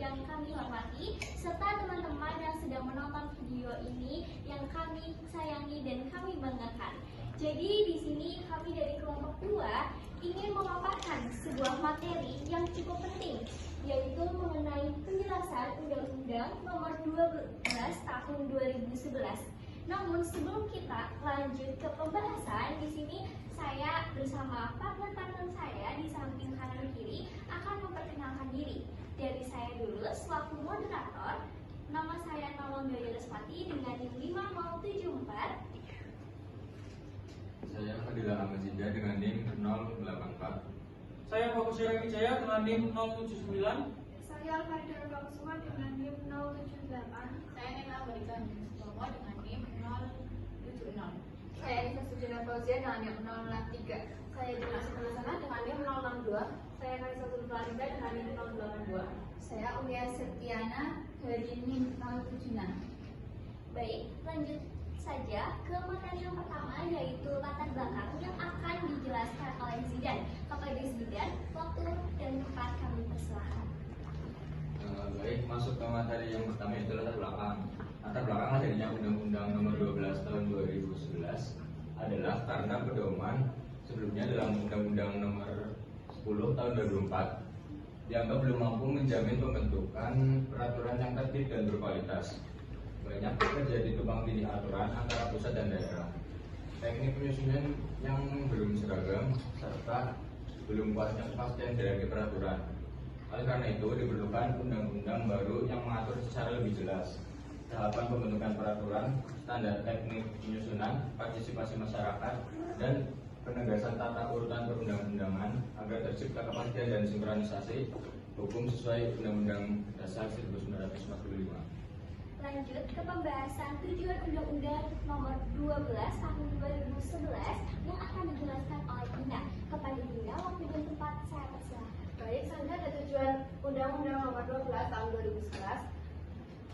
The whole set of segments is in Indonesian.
yang kami hormati, serta teman-teman yang sedang menonton video ini yang kami sayangi dan kami banggakan. Jadi di sini kami dari kelompok 2 ingin memaparkan sebuah materi yang cukup penting, yaitu mengenai penjelasan Undang-Undang Nomor 12 Tahun 2011. Namun sebelum kita lanjut ke pembahasan, di sini saya bersama partner-partner saya di samping kanan kiri akan memperkenalkan diri. Dari saya dulu selaku moderator, nama saya Nawang Daya Respati dengan NIM 5074. Saya Fadila Ahmad Zinda dengan NIM 084. Saya Fokus Wijaya dengan NIM 079. Saya Alfarida Kusuma dengan NIM 078. Saya Nena Barika Sutomo dengan NIM 070. Saya Nisa Sujana Fauzia dengan NIM 063. Saya Juna Sukarasana dengan NIM 062. Saya Karisa Sulfarinda dengan NIM 082. Saya Ulia Septiana dari NIM 076. Baik, lanjut saja ke materi yang pertama, yaitu latar belakang yang akan dijelaskan oleh Zidan. Kepada Zidan, waktu dan tempat kami persilahkan. Baik, masuk ke materi yang pertama, itu latar belakang. Latar belakang adanya Undang-Undang Nomor 12 Tahun 2011 adalah karena pedoman sebelumnya dalam Undang-Undang Nomor 10 Tahun 2004 dianggap belum mampu menjamin pembentukan peraturan yang tertib dan berkualitas. Banyak terjadi tumpang tindih aturan antara pusat dan daerah. Teknik penyusunan yang belum seragam serta belum kuatnya kepastian dari peraturan. Oleh karena itu diperlukan undang-undang baru yang mengatur secara lebih jelas tahapan pembentukan peraturan, standar teknik penyusunan, partisipasi masyarakat, dan penegasan tata urutan perundang-undangan agar tercipta kepastian dan sinkronisasi hukum sesuai Undang-Undang Dasar 1945. Lanjut ke pembahasan tujuan Undang-Undang Nomor 12 Tahun 2011 yang akan dijelaskan oleh Dina. Kepada Dina, waktu dan tempat saya persilahkan. Baik, selanjutnya ada tujuan Undang-Undang Nomor 12 Tahun 2011.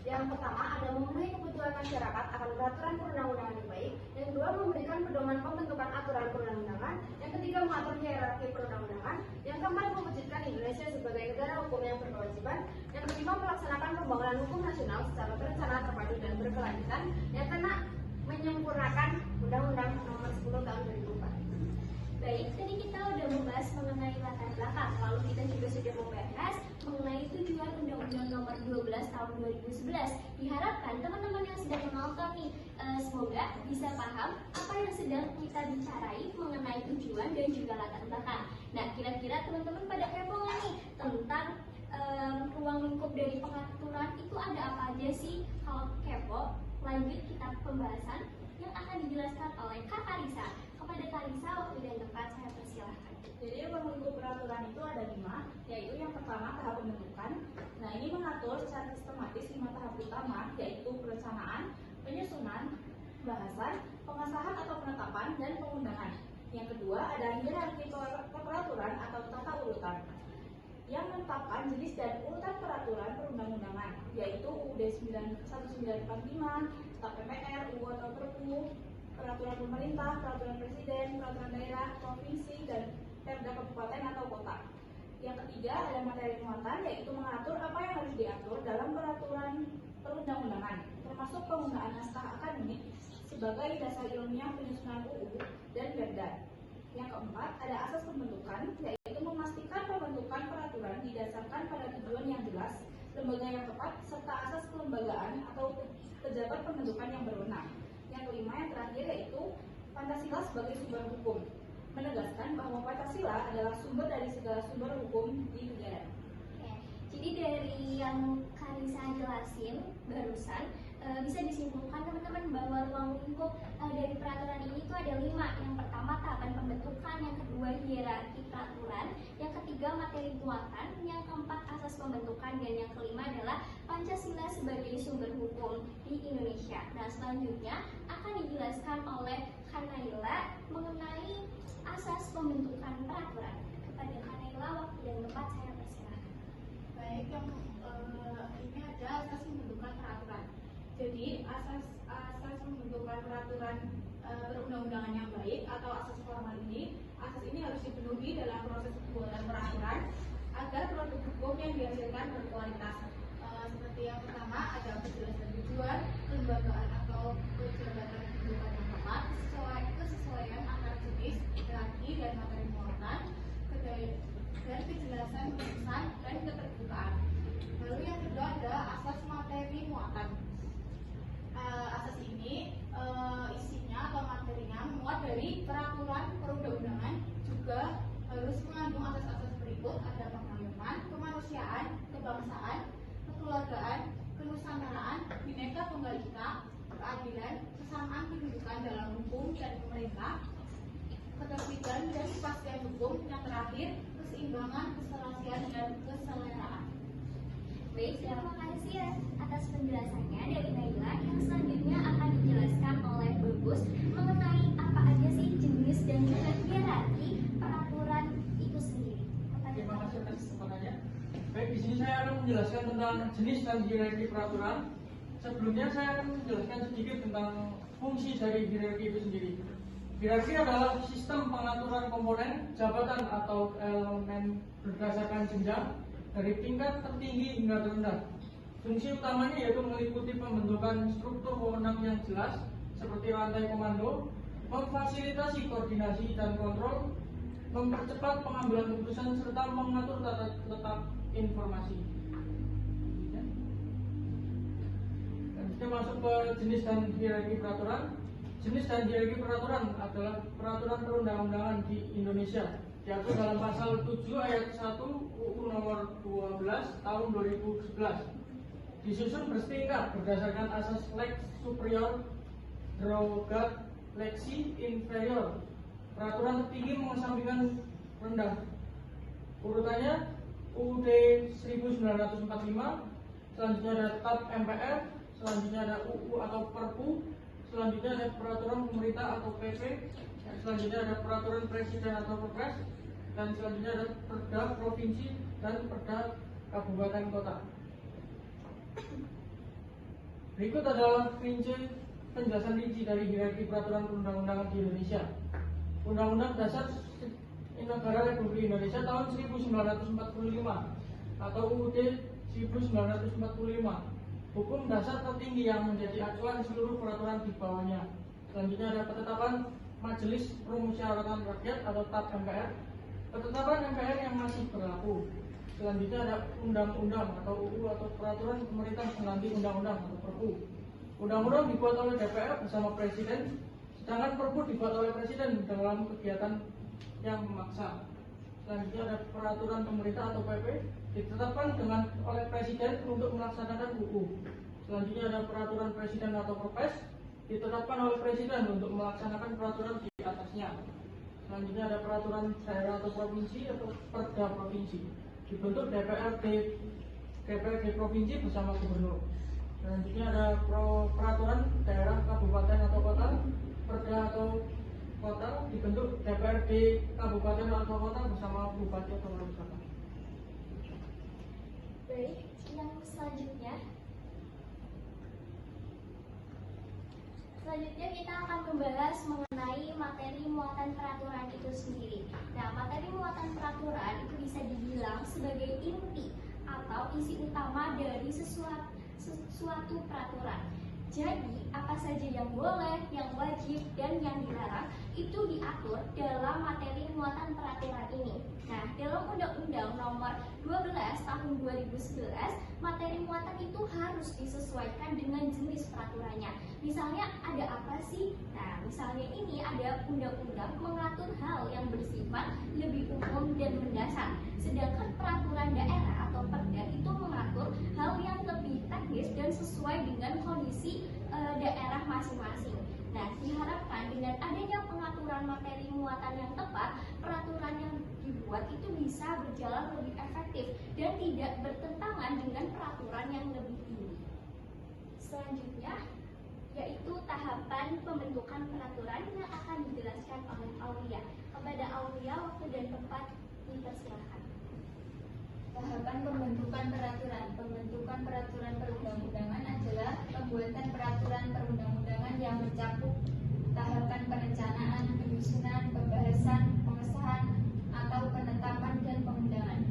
Yang pertama ada memenuhi kebutuhan masyarakat akan peraturan perundang-undangan yang baik. Yang kedua memberikan pedoman pembentukan aturan perundang-undangan. Yang ketiga mengatur hierarki perundang-undangan. Yang keempat mewujudkan Indonesia sebagai negara hukum yang berkewajiban. Yang kelima melaksanakan pembangunan hukum nasional secara terencana, terpadu dan berkelanjutan. Yang keenam menyempurnakan Undang-Undang Nomor 10 Tahun 2004. Baik, tadi kita udah membahas mengenai latar belakang, lalu kita juga sudah membahas mengenai tujuan Undang-Undang Nomor 12 Tahun 2011. Diharapkan teman-teman yang sedang menonton nih, semoga bisa paham apa yang sedang kita bicarai mengenai tujuan dan juga latar belakang. Nah, kira-kira teman-teman pada kepo nggak nih tentang ruang lingkup dari pengaturan itu ada apa aja sih? Kalau kepo, lanjut kita pembahasan yang akan dijelaskan oleh Kak Karisa. Kepada Karisa, waktu dan tempat saya persilahkan. Jadi ruang lingkup peraturan itu ada 5, yaitu yang pertama tahap pembentukan. Nah, ini mengatur secara sistematis 5 tahap utama, yaitu perencanaan, penyusunan, pembahasan, pengesahan atau penetapan, dan pengundangan. Yang kedua ada hierarki peraturan atau tata urutan, yang menetapkan jenis dan urutan peraturan perundang-undangan, yaitu UUD 1945, TAP-MPR, UU atau Perpu, peraturan pemerintah, peraturan presiden, peraturan daerah, provinsi, dan perda kabupaten atau kota. Yang ketiga ada materi muatan, yaitu mengatur apa yang harus diatur dalam peraturan perundang-undangan, termasuk penggunaan naskah akademik sebagai dasar ilmiah penyusunan UU dan perda. Yang keempat ada asas pembentukan, yaitu memastikan pembentukan peraturan didasarkan pada tujuan yang jelas, lembaga yang tepat, serta asas kelembagaan atau pejabat pembentukan yang berwenang. Yang kelima yang terakhir yaitu Pancasila sebagai sumber hukum, menegaskan bahwa Pancasila adalah sumber dari segala sumber hukum di negara. Jadi dari yang Karisa jelasin barusan, bisa disimpulkan teman-teman bahwa ruang lingkup dari peraturan ini itu ada 5. Yang pertama tahapan pembentukan, yang kedua hierarki peraturan, yang ketiga materi muatan, yang keempat asas pembentukan, dan yang kelima adalah Pancasila sebagai sumber hukum di Indonesia. Nah, selanjutnya akan dijelaskan oleh Kanaila mengenai asas pembentukan peraturan. Kepada Kanaila, waktu dan tempat saya persilahkan. Baik, yang ini ada asas pembentukan peraturan. Jadi asas pembentukan peraturan perundang-undangan yang baik atau asas formal ini, asas ini harus dipenuhi dalam proses pembuatan peraturan agar produk hukum yang dihasilkan berkualitas. kejelasan tujuan, kelembagaan atau kejabatan kehidupan yang tepat, kesesuaian antara jenis, hierarki dan materi muatan, dan kejelasan penulisan dan keterbukaan. Lalu yang kedua ada asas materi muatan. Asas ini isinya atau materinya memuat dari peraturan perundang-undangan, juga harus mengandung asas-asas berikut: ada pengalaman, kemanusiaan, kebangsaan, kekeluargaan, kenusantaraan, bineka tunggal ika, keadilan, kesamaan kedudukan dalam hukum dan pemerintah, ketertiban dan kepastian hukum, yang terakhir keseimbangan, keserasian dan keseleraan. Baik, terima kasih ya atas penjelasannya dari Naila. Yang selanjutnya akan dijelaskan oleh Bagus mengenai apa aja sih jenis dan juga hierarki peraturan itu sendiri. Terima kasih atas kesempatannya. Baik, di sini saya akan menjelaskan tentang jenis dan hierarki peraturan. Sebelumnya saya akan menjelaskan sedikit tentang fungsi dari hierarki itu sendiri. Hierarki adalah sistem pengaturan komponen, jabatan atau elemen berdasarkan jenjang dari tingkat tertinggi hingga terendah. Fungsi utamanya yaitu meliputi pembentukan struktur wewenang yang jelas seperti rantai komando, memfasilitasi koordinasi dan kontrol, mempercepat pengambilan keputusan serta mengatur tata letak informasi. Dan kita masuk ke jenis dan hierarki peraturan. Jenis dan hierarki peraturan adalah peraturan perundang-undangan di Indonesia, diatur dalam pasal 7 ayat 1 UU nomor 12 tahun 2011. Disusun bersetingkat berdasarkan asas lex superior derogat lexi inferior. Peraturan tertinggi mengesampingkan rendah. Urutannya UUD 1945, selanjutnya ada TAP MPR, selanjutnya ada UU atau Perpu, selanjutnya ada peraturan pemerintah atau PP, selanjutnya ada peraturan presiden atau Perpres, dan selanjutnya ada perda provinsi dan perda kabupaten kota. Berikut adalah penjelasan rinci dari hierarki peraturan perundang-undangan di Indonesia. Undang-Undang Dasar Negara Republik Indonesia tahun 1945 atau UUD 1945, hukum dasar tertinggi yang menjadi acuan seluruh peraturan di bawahnya. Selanjutnya ada penetapan Majelis Permusyawaratan Rakyat atau TAP MPR, ketetapan MPR yang masih berlaku. Selanjutnya ada undang-undang atau UU atau peraturan pemerintah pengganti undang-undang atau Perpu. Undang-undang dibuat oleh DPR bersama Presiden, sedangkan Perpu dibuat oleh Presiden dalam kegiatan yang memaksa. Selanjutnya ada peraturan pemerintah atau PP, ditetapkan oleh Presiden untuk melaksanakan UU. Selanjutnya ada peraturan Presiden atau Perpres, ditetapkan oleh Presiden untuk melaksanakan peraturan di atasnya. Selanjutnya ada peraturan daerah atau provinsi atau perda provinsi, dibentuk DPRD provinsi bersama gubernur. Selanjutnya ada peraturan daerah, kabupaten atau kota, perda atau kota, dibentuk DPRD kabupaten atau kota bersama bupati atau wali kota. Baik, yang selanjutnya kita akan membahas mengenai materi muatan peraturan itu sendiri. Nah, materi muatan peraturan itu bisa dibilang sebagai inti atau isi utama dari suatu peraturan. Jadi, apa saja yang boleh, yang wajib, dan yang dilarang itu diatur dalam materi muatan peraturan ini. Nah, dalam Undang-Undang Nomor 12 Tahun 2011, materi muatan itu harus disesuaikan dengan jenis peraturannya. Misalnya ada apa sih? Nah, misalnya ini ada undang-undang mengatur hal yang bersifat lebih umum dan mendasar. Sedangkan peraturan daerah atau perda itu mengatur hal yang lebih teknis dan sesuai dengan kondisi daerah masing-masing. Nah, diharapkan dengan adanya pengaturan materi muatan yang tepat, peraturan yang dibuat itu bisa berjalan lebih efektif dan tidak bertentangan dengan peraturan yang lebih tinggi. Selanjutnya, yaitu tahapan pembentukan peraturan yang akan dijelaskan oleh Aulia. Kepada Aulia, waktu dan tempat dipersilakan. Tahapan pembentukan peraturan. Pembentukan peraturan perundang-undangan adalah pembuatan peraturan perundang-undangan yang mencakup tahapan perencanaan, penyusunan, pembahasan, pengesahan, atau penetapan dan pengundangan.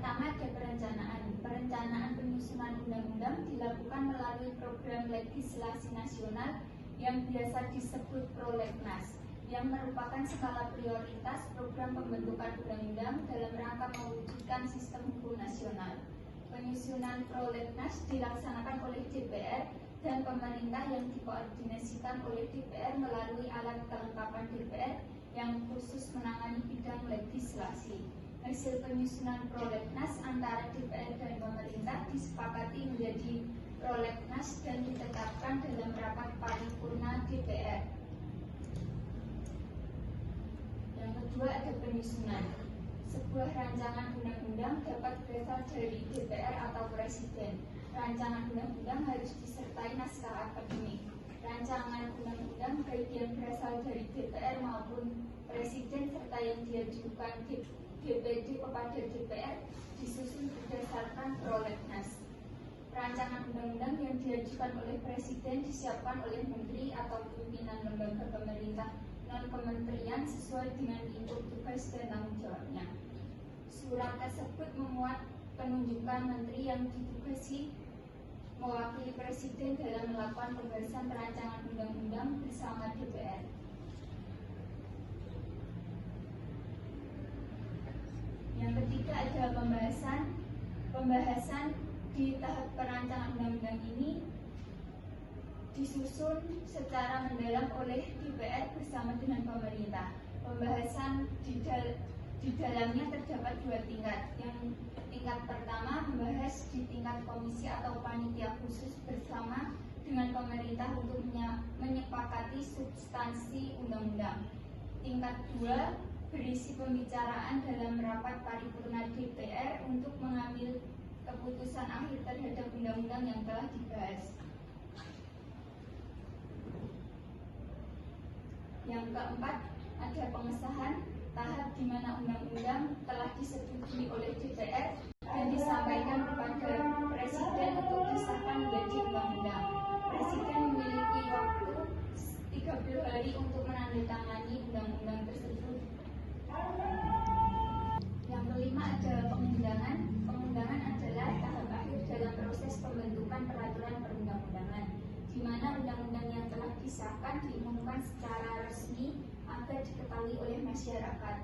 pertama ada perencanaan. Perencanaan penyusunan undang-undang dilakukan melalui program legislasi nasional yang biasa disebut prolegnas, yang merupakan skala prioritas program pembentukan undang-undang dalam rangka mewujudkan sistem hukum nasional. Penyusunan prolegnas dilaksanakan oleh DPR dan pemerintah yang dikoordinasikan oleh DPR melalui alat kelengkapan DPR yang khusus menangani bidang legislasi. Hasil penyusunan prolegnas antara DPR dan pemerintah disepakati menjadi prolegnas dan ditetapkan dalam rapat paripurna DPR. Yang kedua ada penyusunan. Sebuah rancangan undang-undang dapat berasal dari DPR atau Presiden. Rancangan undang-undang harus disertai naskah akademik. Rancangan undang-undang baik yang berasal dari DPR maupun Presiden serta yang diajukan DPD kepada DPR disusun berdasarkan prolegnas. Rancangan undang-undang yang diajukan oleh Presiden disiapkan oleh Menteri atau pimpinan lembaga pemerintah non-kementerian sesuai dengan lingkup tugas dan tanggung jawabnya. Surat tersebut memuat penunjukan Menteri yang ditugasi mewakili Presiden dalam melakukan pembahasan rancangan undang-undang bersama DPR. Yang ketiga adalah pembahasan di tahap perancangan undang-undang ini disusun secara mendalam oleh DPR bersama dengan pemerintah. Pembahasan di dalamnya terdapat dua tingkat. Yang tingkat pertama membahas di tingkat komisi atau panitia khusus bersama dengan pemerintah untuk menyepakati substansi undang-undang. Tingkat dua berisi pembicaraan dalam rapat paripurna DPR untuk mengambil keputusan akhir terhadap undang-undang yang telah dibahas. Yang keempat ada pengesahan, tahap di mana undang-undang telah disetujui oleh DPR dan disampaikan kepada Presiden untuk disahkan menjadi undang-undang. Presiden memiliki waktu 30 hari untuk menandatangani undang-undang tersebut. Yang kelima adalah pengundangan. Pengundangan adalah tahap akhir dalam proses pembentukan peraturan perundang-undangan, di mana undang-undang yang telah disahkan diumumkan secara resmi agar diketahui oleh masyarakat.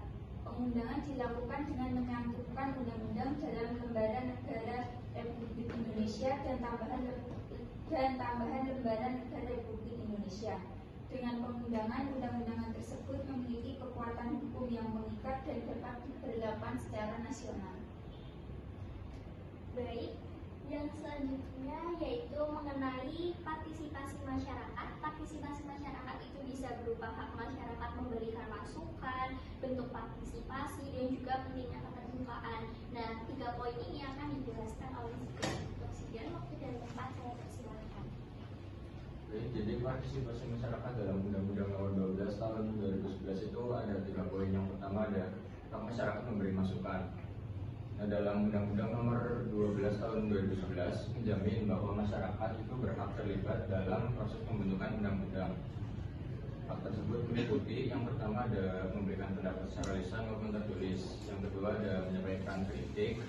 Pengundangan dilakukan dengan mencantumkan undang-undang dalam lembaran negara Republik Indonesia dan tambahan lembaran negara Republik Indonesia. Dengan pengundangan, undang-undangan tersebut memiliki kekuatan hukum yang mengikat dan dapat diberlakukan secara nasional. Baik, yang selanjutnya yaitu mengenali partisipasi masyarakat. Partisipasi masyarakat itu bisa berupa hak masyarakat memberikan masukan, bentuk partisipasi, dan juga pentingnya keterbukaan. Nah, 3 poin ini akan dijelaskan oleh Presiden. Waktu dan tempat saya persilakan. Baik, jadi partisipasi masyarakat dalam Undang-Undang Nomor 12 Tahun 2011 itu ada 3 poin. Yang pertama ada hak masyarakat memberi masukan. Nah, dalam Undang-Undang Nomor 12 Tahun 2011 menjamin bahwa masyarakat itu berhak terlibat dalam proses pembentukan undang-undang. Hak tersebut meliputi yang pertama ada memberikan pendapat secara lisan maupun tertulis. Yang kedua ada menyampaikan kritik,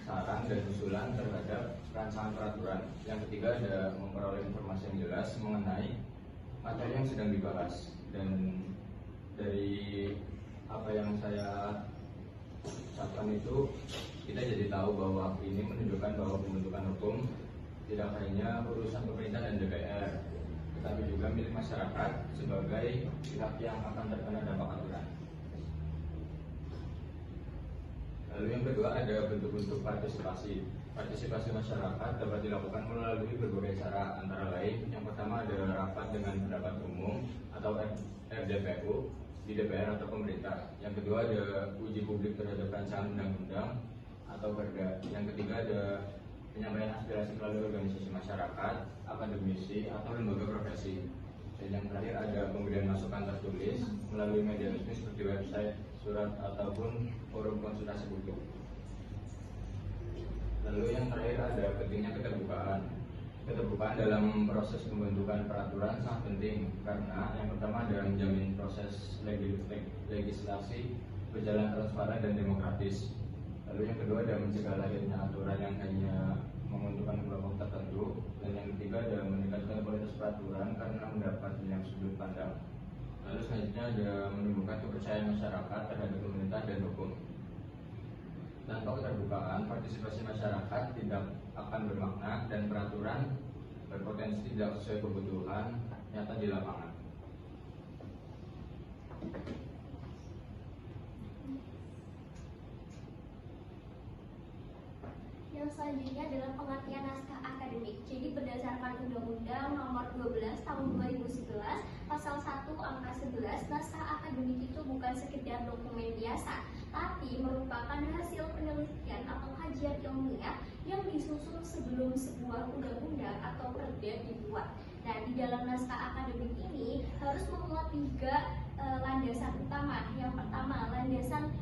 saran dan usulan terhadap rancangan peraturan. Yang ketiga ada memperoleh informasi yang jelas mengenai materi yang sedang dibahas. Dan dari apa yang saya ucapkan itu kita jadi tahu bahwa ini menunjukkan bahwa pembentukan hukum tidak hanya urusan pemerintah dan DPR, tetapi juga milik masyarakat sebagai pihak yang akan terkena dampak aturan. Lalu yang kedua ada bentuk-bentuk partisipasi. Partisipasi masyarakat dapat dilakukan melalui berbagai cara, antara lain yang pertama ada rapat dengan pendapat umum atau RDPU di DPR atau pemerintah. Yang kedua ada uji publik terhadap rancangan undang-undang atau perda. Yang ketiga ada penyampaian aspirasi melalui organisasi masyarakat, akademisi atau lembaga profesi. Dan yang terakhir ada pemberian masukan tertulis melalui media resmi seperti website, surat ataupun forum konsultasi publik. Lalu yang terakhir ada pentingnya keterbukaan. Keterbukaan dalam proses pembentukan peraturan sangat penting karena yang pertama adalah menjamin proses legislasi berjalan transparan dan demokratis. Lalu yang kedua ada mencegah lahirnya aturan yang hanya menguntungkan kelompok tertentu, dan yang ketiga ada meningkatkan kualitas peraturan karena mendapat banyak sudut pandang. Lalu selanjutnya ada menumbuhkan kepercayaan masyarakat terhadap pemerintah dan hukum. Tanpa keterbukaan, partisipasi masyarakat tidak akan bermakna dan peraturan berpotensi tidak sesuai kebutuhan nyata di lapangan. Yang selanjutnya adalah pengertian naskah akademik. Jadi berdasarkan Undang-Undang Nomor 12 Tahun 2011 Pasal 1 Angka 11, naskah akademik itu bukan sekedar dokumen biasa, tapi merupakan hasil penelitian atau kajian ilmiah yang disusun sebelum sebuah undang-undang atau perda dibuat. Nah, di dalam naskah akademik ini harus memuat 3 landasan utama. Yang pertama, landasan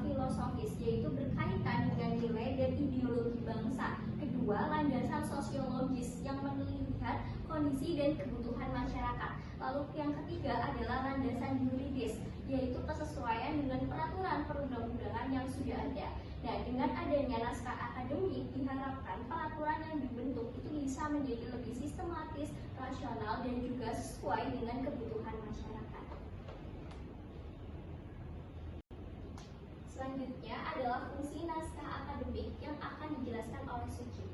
filosofis, yaitu berkaitan dengan nilai dan ideologi bangsa. Kedua, landasan sosiologis yang melihat kondisi dan kebutuhan masyarakat. Lalu yang ketiga adalah landasan yuridis, yaitu kesesuaian dengan peraturan perundang-undangan yang sudah ada. Nah, dengan adanya naskah akademik diharapkan peraturan yang dibentuk itu bisa menjadi lebih sistematis, rasional, dan juga sesuai dengan kebutuhan masyarakat. Selanjutnya adalah fungsi naskah akademik yang akan dijelaskan oleh Suci.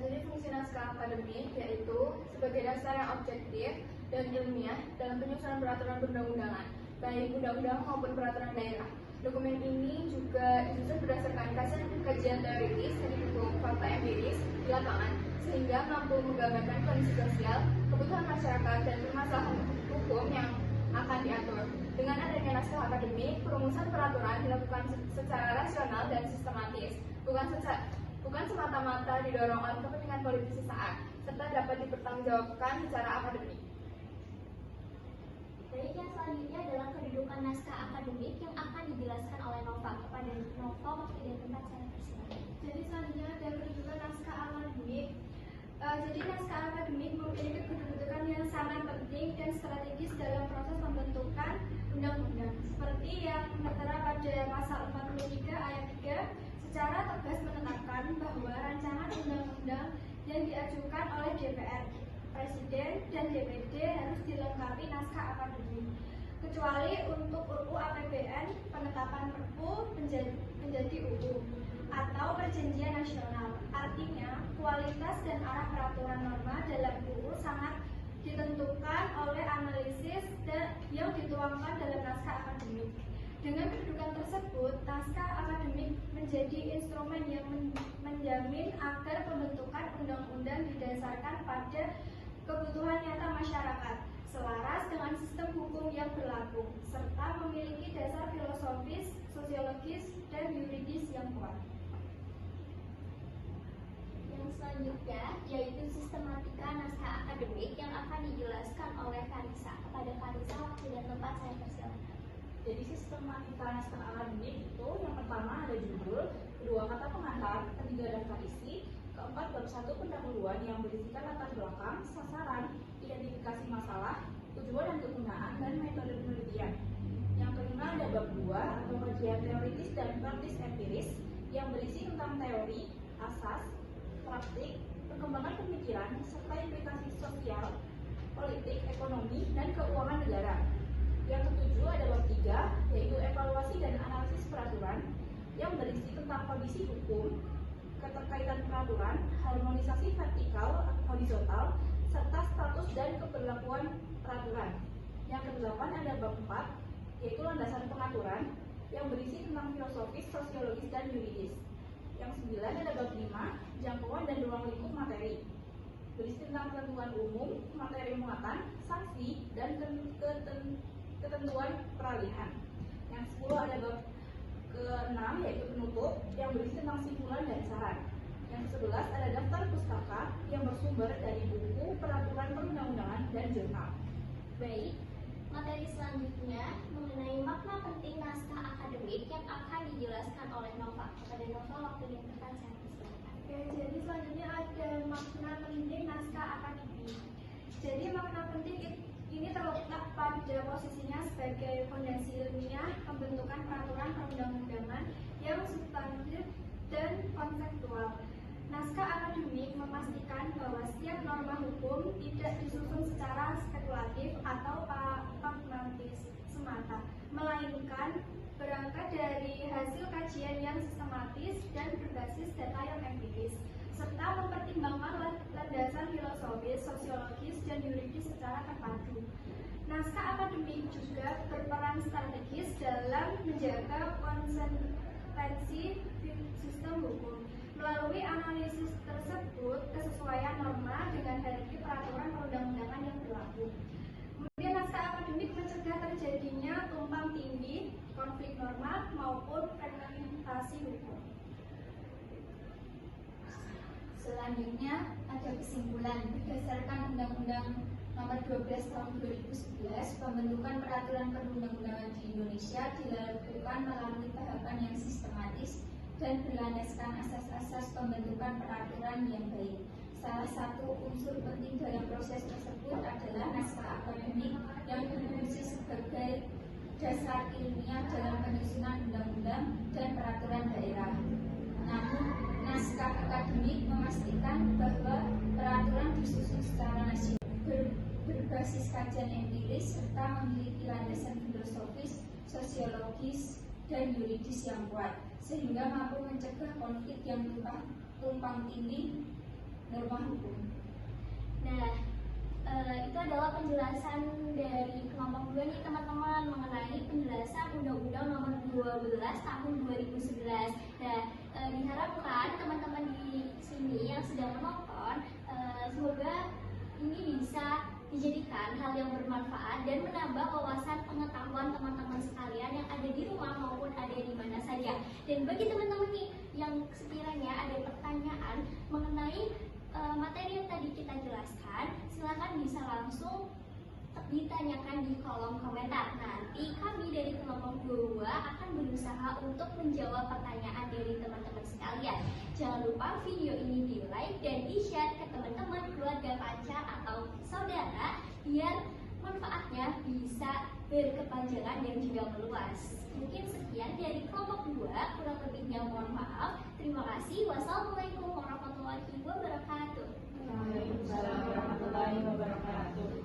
Jadi fungsi naskah akademik yaitu sebagai dasar yang objektif dan ilmiah dalam penyusunan peraturan perundang-undangan, baik undang-undang maupun peraturan daerah. Dokumen ini juga disusun berdasarkan kajian teoritis yang didukung fakta empiris di lapangan, sehingga mampu menggambarkan kondisi sosial, kebutuhan masyarakat, dan permasalahan hukum yang akan diatur. Dengan adanya naskah akademik, perumusan peraturan dilakukan secara rasional dan sistematis, bukan semata-mata didorong oleh kepentingan politis sesaat, serta dapat dipertanggungjawabkan secara akademik. Baik, yang selanjutnya adalah kedudukan naskah akademik yang akan dijelaskan oleh Nova. Kepada Nova, waktu dan tempat saya persilakan. Jadi selanjutnya ada kedudukan naskah akademik. Jadi naskah akademik memiliki kedudukan yang sangat penting dan strategis dalam proses pembentukan undang-undang. Seperti yang tertera pada pasal 43 ayat 3 secara tegas menetapkan bahwa rancangan undang-undang yang diajukan oleh DPR, Presiden, dan DPD harus dilengkapi naskah akademik. Kecuali untuk UU APBN, penetapan Perpu menjadi UU atau perjanjian nasional. Artinya, kualitas dan arah peraturan norma dalam UU sangat ditentukan oleh analisis yang dituangkan dalam naskah akademik. Dengan kedudukan tersebut, naskah akademik menjadi instrumen yang menjamin agar pembentukan undang-undang didasarkan pada kebutuhan nyata masyarakat, selaras dengan sistem hukum yang berlaku, serta memiliki dasar filosofis, sosiologis, dan yuridis yang kuat. Yang selanjutnya yaitu sistematika naskah akademik yang akan dijelaskan oleh Karisa. Kepada Karisa, waktu dan tempat saya persilakan. Jadi sistematika naskah akademik itu yang pertama ada judul, kedua kata pengantar, ketiga daftar isi, keempat bab 1 pendahuluan yang berisikan latar belakang, sasaran, identifikasi masalah, tujuan dan kegunaan, dan metode penelitian. Yang kelima ada bab 2 atau kajian teoritis dan praktis empiris yang berisi tentang teori, asas, praktik, perkembangan pemikiran, serta implikasi sosial, politik, ekonomi, dan keuangan negara. Yang ketujuh ada bab 3, yaitu evaluasi dan analisis peraturan yang berisi tentang kondisi hukum, keterkaitan peraturan, harmonisasi vertikal, horizontal, serta status dan keberlakuan peraturan. Yang kedelapan ada bab 4, yaitu landasan pengaturan yang berisi tentang filosofis, sosiologis, dan yuridis. Yang 9 ada bab 5, jangkauan dan ruang lingkup materi, berisi tentang ketentuan umum, materi muatan, sanksi, dan ketentuan peralihan. Yang 10 ada bab ke-6 yaitu penutup yang berisi tentang simpulan dan saran. Yang 11 ada daftar pustaka yang bersumber dari buku, peraturan perundang-undangan, dan jurnal. Baik, materi selanjutnya mengenai makna penting naskah akademik yang akan dijelaskan oleh Nova. Kepada Nova, waktu dan tempat saya persilakan. Oke, jadi selanjutnya ada makna penting naskah akademik. Jadi makna penting ini terletak pada posisinya sebagai fondasi ilmiah pembentukan peraturan perundang-undangan yang substansial konseptual. Naskah akademik memastikan bahwa setiap norma hukum tidak disusun secara spekulatif atau pragmatis semata, melainkan berangkat dari hasil kajian yang sistematis dan berbasis data yang empiris, serta mempertimbangkan landasan filosofis, sosiologis, dan yuridis secara terpadu. Naskah akademik juga berperan strategis dalam menjaga konsistensi sistem hukum. Melalui analisis tersebut, kesesuaian norma dengan hierarki peraturan perundang-undangan yang berlaku. Kemudian naskah akademik mencegah terjadinya tumpang tindih, konflik norma maupun fragmentasi hukum. Selanjutnya ada kesimpulan berdasarkan Undang-Undang Nomor 12 Tahun 2011, pembentukan peraturan perundang-undangan di Indonesia dilakukan melalui tahapan yang sistematis dan berlandaskan asas-asas pembentukan peraturan yang baik. Salah satu unsur penting dalam proses tersebut adalah naskah akademik yang berfungsi sebagai dasar ilmiah dalam penyusunan undang-undang dan peraturan daerah. Namun, naskah akademik memastikan bahwa peraturan disusun secara nasional, berbasis kajian empiris, serta memiliki landasan filosofis, sosiologis, dan yuridis yang kuat, sehingga mampu mencegah konflik yang tumpang tindih norma hukum. Nah, itu adalah penjelasan dari kelompok 2 nih teman-teman mengenai penjelasan Undang-Undang Nomor 12 Tahun 2011. Nah, diharapkan teman-teman di sini yang sedang menonton, semoga ini bisa dijadikan hal yang bermanfaat dan menambah wawasan pengetahuan teman-teman sekalian yang ada di rumah maupun ada di mana saja. Dan bagi teman-teman nih yang sekiranya ada pertanyaan mengenai materi yang tadi kita jelaskan, silakan bisa langsung ditanyakan di kolom komentar. Nanti kami dari kelompok 2 akan berusaha untuk menjawab pertanyaan dari teman-teman sekalian. Jangan lupa video ini di like dan di share ke teman-teman, keluarga, pacar, atau saudara biar manfaatnya bisa berkepanjangan dan juga meluas. Mungkin sekian dari kelompok 2, kurang lebihnya mohon maaf. Terima kasih. Wassalamualaikum warahmatullahi wabarakatuh. Waalaikumsalam warahmatullahi wabarakatuh.